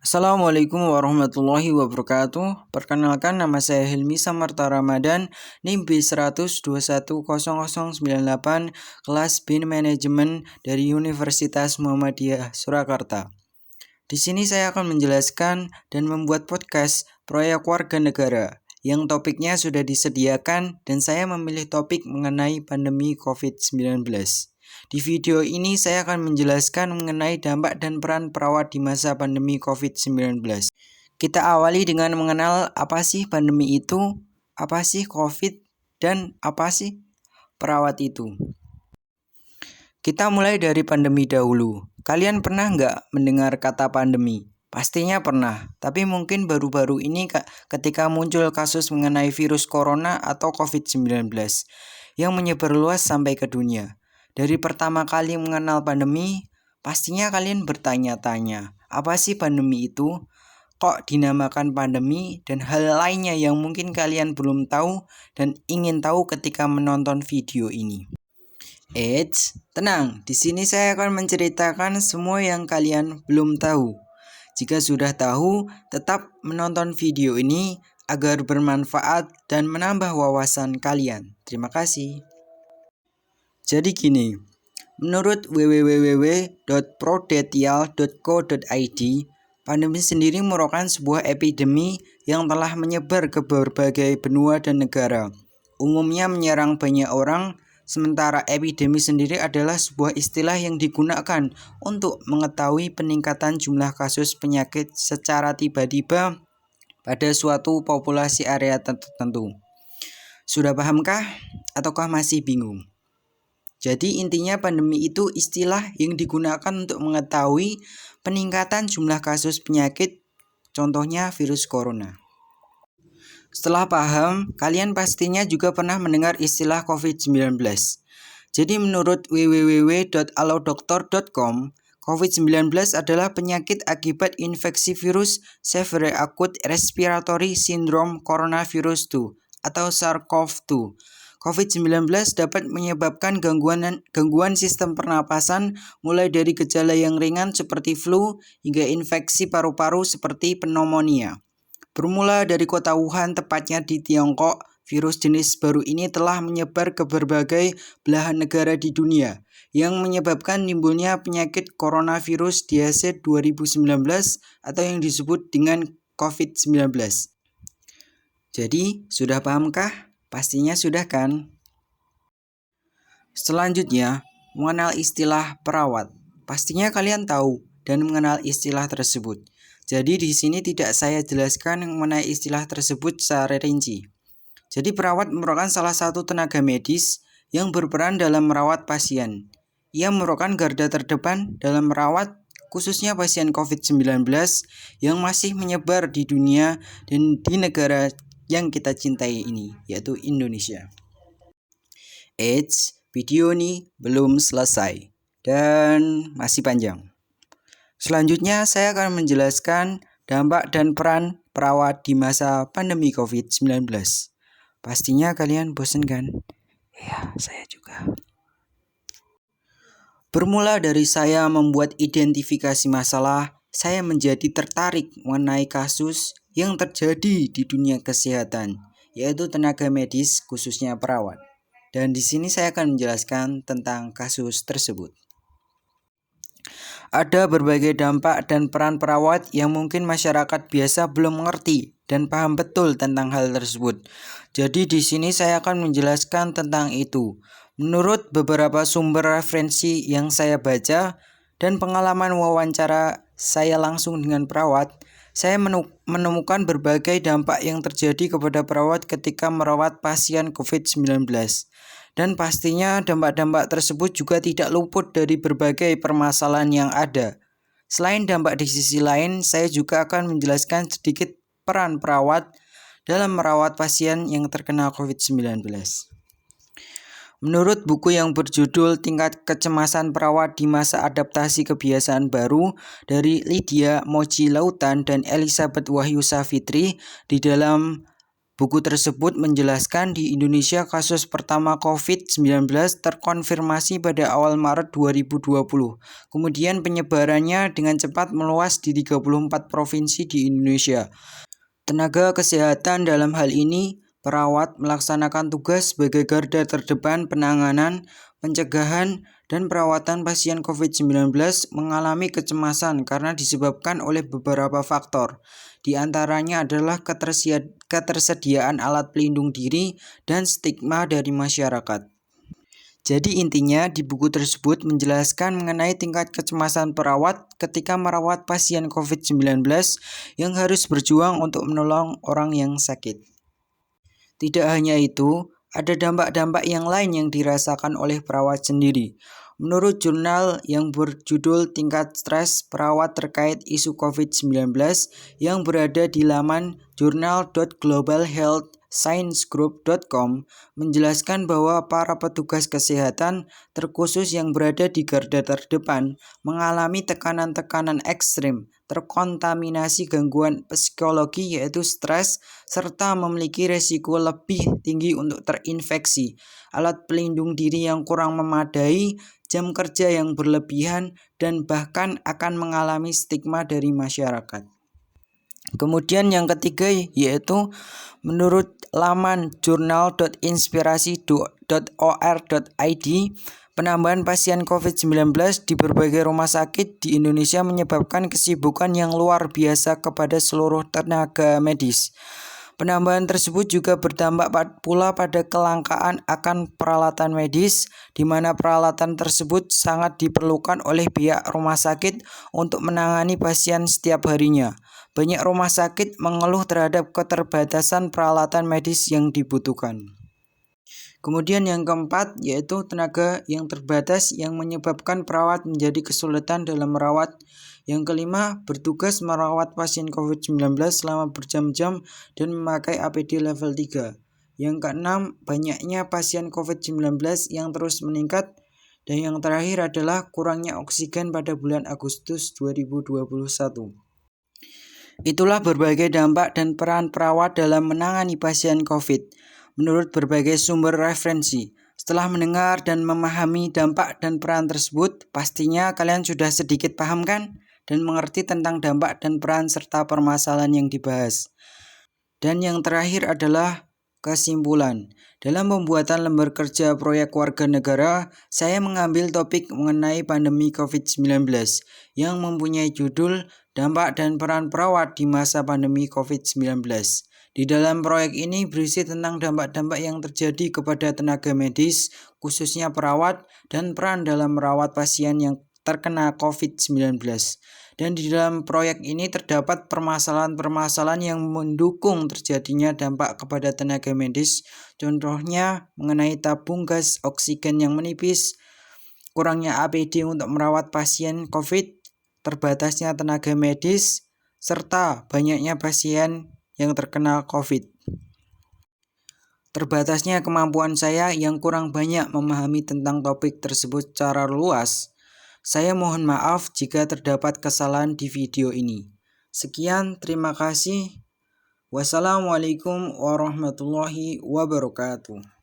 Assalamualaikum warahmatullahi wabarakatuh. Perkenalkan, nama saya Hilmi Samarta Ramadan, NIM B1210098, kelas BIN Manajemen dari Universitas Muhammadiyah Surakarta. Di sini saya akan menjelaskan dan membuat podcast proyek warga negara yang topiknya sudah disediakan, dan saya memilih topik mengenai pandemi COVID-19. Di video ini saya akan menjelaskan mengenai dampak dan peran perawat di masa pandemi COVID-19. Kita awali dengan mengenal apa sih pandemi itu, apa sih COVID, dan apa sih perawat itu. Kita mulai dari pandemi dahulu. Kalian pernah nggak mendengar kata pandemi? Pastinya pernah, tapi mungkin baru-baru ini ketika muncul kasus mengenai virus corona atau COVID-19 yang menyebar luas sampai ke dunia. Dari pertama kali mengenal pandemi, pastinya kalian bertanya-tanya, apa sih pandemi itu? Kok dinamakan pandemi? Dan hal lainnya yang mungkin kalian belum tahu dan ingin tahu ketika menonton video ini. Eits, tenang, di sini saya akan menceritakan semua yang kalian belum tahu. Jika sudah tahu, tetap menonton video ini agar bermanfaat dan menambah wawasan kalian. Terima kasih. Jadi gini, menurut www.prodetial.co.id, pandemi sendiri merupakan sebuah epidemi yang telah menyebar ke berbagai benua dan negara. Umumnya menyerang banyak orang, sementara epidemi sendiri adalah sebuah istilah yang digunakan untuk mengetahui peningkatan jumlah kasus penyakit secara tiba-tiba pada suatu populasi area tertentu. Sudah pahamkah? Ataukah masih bingung? Jadi intinya pandemi itu istilah yang digunakan untuk mengetahui peningkatan jumlah kasus penyakit, contohnya virus corona. Setelah paham, kalian pastinya juga pernah mendengar istilah COVID-19. Jadi menurut www.allodoktor.com, COVID-19 adalah penyakit akibat infeksi virus Severe Acute Respiratory Syndrome Coronavirus 2 atau SARS-CoV-2. COVID-19 dapat menyebabkan gangguan sistem pernapasan mulai dari gejala yang ringan seperti flu hingga infeksi paru-paru seperti pneumonia. Bermula dari kota Wuhan, tepatnya di Tiongkok, virus jenis baru ini telah menyebar ke berbagai belahan negara di dunia, yang menyebabkan timbulnya penyakit coronavirus disease 2019 atau yang disebut dengan COVID-19. Jadi, sudah pahamkah? Pastinya sudah kan? Selanjutnya, mengenal istilah perawat. Pastinya kalian tahu dan mengenal istilah tersebut. Jadi di sini tidak saya jelaskan mengenai istilah tersebut secara rinci. Jadi perawat merupakan salah satu tenaga medis yang berperan dalam merawat pasien. Ia merupakan garda terdepan dalam merawat khususnya pasien COVID-19 yang masih menyebar di dunia dan di negara yang kita cintai ini, yaitu Indonesia. Eits, video ini belum selesai dan masih panjang. Selanjutnya saya akan menjelaskan dampak dan peran perawat di masa pandemi COVID-19. Pastinya kalian bosan kan? Ya, saya juga. Bermula dari saya membuat identifikasi masalah, saya menjadi tertarik mengenai kasus yang terjadi di dunia kesehatan, yaitu tenaga medis khususnya perawat. Dan di sini saya akan menjelaskan tentang kasus tersebut. Ada berbagai dampak dan peran perawat yang mungkin masyarakat biasa belum mengerti dan paham betul tentang hal tersebut. Jadi di sini saya akan menjelaskan tentang itu. Menurut beberapa sumber referensi yang saya baca dan pengalaman wawancara saya langsung dengan perawat, saya menemukan berbagai dampak yang terjadi kepada perawat ketika merawat pasien COVID-19. Dan pastinya dampak-dampak tersebut juga tidak luput dari berbagai permasalahan yang ada. Selain dampak di sisi lain, saya juga akan menjelaskan sedikit peran perawat dalam merawat pasien yang terkena COVID-19. Menurut buku yang berjudul Tingkat Kecemasan Perawat di Masa Adaptasi Kebiasaan Baru dari Lydia Mochi Lautan dan Elizabeth Wahyu Safitri, di dalam Buku tersebut menjelaskan di Indonesia kasus pertama COVID-19 terkonfirmasi pada awal Maret 2020. Kemudian penyebarannya dengan cepat meluas di 34 provinsi di Indonesia. Tenaga kesehatan dalam hal ini, perawat melaksanakan tugas sebagai garda terdepan penanganan, pencegahan, dan perawatan pasien COVID-19 mengalami kecemasan karena disebabkan oleh beberapa faktor. Di antaranya adalah ketersediaan alat pelindung diri dan stigma dari masyarakat. Jadi intinya di buku tersebut menjelaskan mengenai tingkat kecemasan perawat ketika merawat pasien COVID-19 yang harus berjuang untuk menolong orang yang sakit. Tidak hanya itu, ada dampak-dampak yang lain yang dirasakan oleh perawat sendiri. Menurut jurnal yang berjudul Tingkat Stres Perawat Terkait Isu COVID-19 yang berada di laman journal.globalhealthsciencegroup.com menjelaskan bahwa para petugas kesehatan, terkhusus yang berada di garda terdepan, mengalami tekanan-tekanan ekstrim, terkontaminasi gangguan psikologi yaitu stres, serta memiliki resiko lebih tinggi untuk terinfeksi, alat pelindung diri yang kurang memadai, jam kerja yang berlebihan, dan bahkan akan mengalami stigma dari masyarakat. Kemudian yang ketiga yaitu menurut laman journal.inspirasi.or.id, penambahan pasien COVID-19 di berbagai rumah sakit di Indonesia menyebabkan kesibukan yang luar biasa kepada seluruh tenaga medis. Penambahan tersebut juga berdampak pula pada kelangkaan akan peralatan medis, di mana peralatan tersebut sangat diperlukan oleh pihak rumah sakit untuk menangani pasien setiap harinya. Banyak rumah sakit mengeluh terhadap keterbatasan peralatan medis yang dibutuhkan. Kemudian yang keempat yaitu tenaga yang terbatas yang menyebabkan perawat menjadi kesulitan dalam merawat. Yang kelima, bertugas merawat pasien COVID-19 selama berjam-jam dan memakai APD level 3. Yang keenam, banyaknya pasien COVID-19 yang terus meningkat. Dan yang terakhir adalah kurangnya oksigen pada bulan Agustus 2021. Itulah berbagai dampak dan peran perawat dalam menangani pasien COVID menurut berbagai sumber referensi. Setelah mendengar dan memahami dampak dan peran tersebut, pastinya kalian sudah sedikit paham kan? Dan mengerti tentang dampak dan peran serta permasalahan yang dibahas. Dan yang terakhir adalah kesimpulan. Dalam pembuatan lembar kerja proyek warga negara, saya mengambil topik mengenai pandemi COVID-19 yang mempunyai judul Dampak dan Peran Perawat di Masa Pandemi COVID-19. Di dalam proyek ini berisi tentang dampak-dampak yang terjadi kepada tenaga medis, khususnya perawat, dan peran dalam merawat pasien yang terkena COVID-19. Dan di dalam proyek ini terdapat permasalahan-permasalahan yang mendukung terjadinya dampak kepada tenaga medis, contohnya mengenai tabung gas oksigen yang menipis, kurangnya APD untuk merawat pasien COVID, terbatasnya tenaga medis, serta banyaknya pasien yang terkena COVID. Terbatasnya kemampuan saya yang kurang banyak memahami tentang topik tersebut secara luas. Saya mohon maaf jika terdapat kesalahan di video ini. Sekian, terima kasih. Wassalamualaikum warahmatullahi wabarakatuh.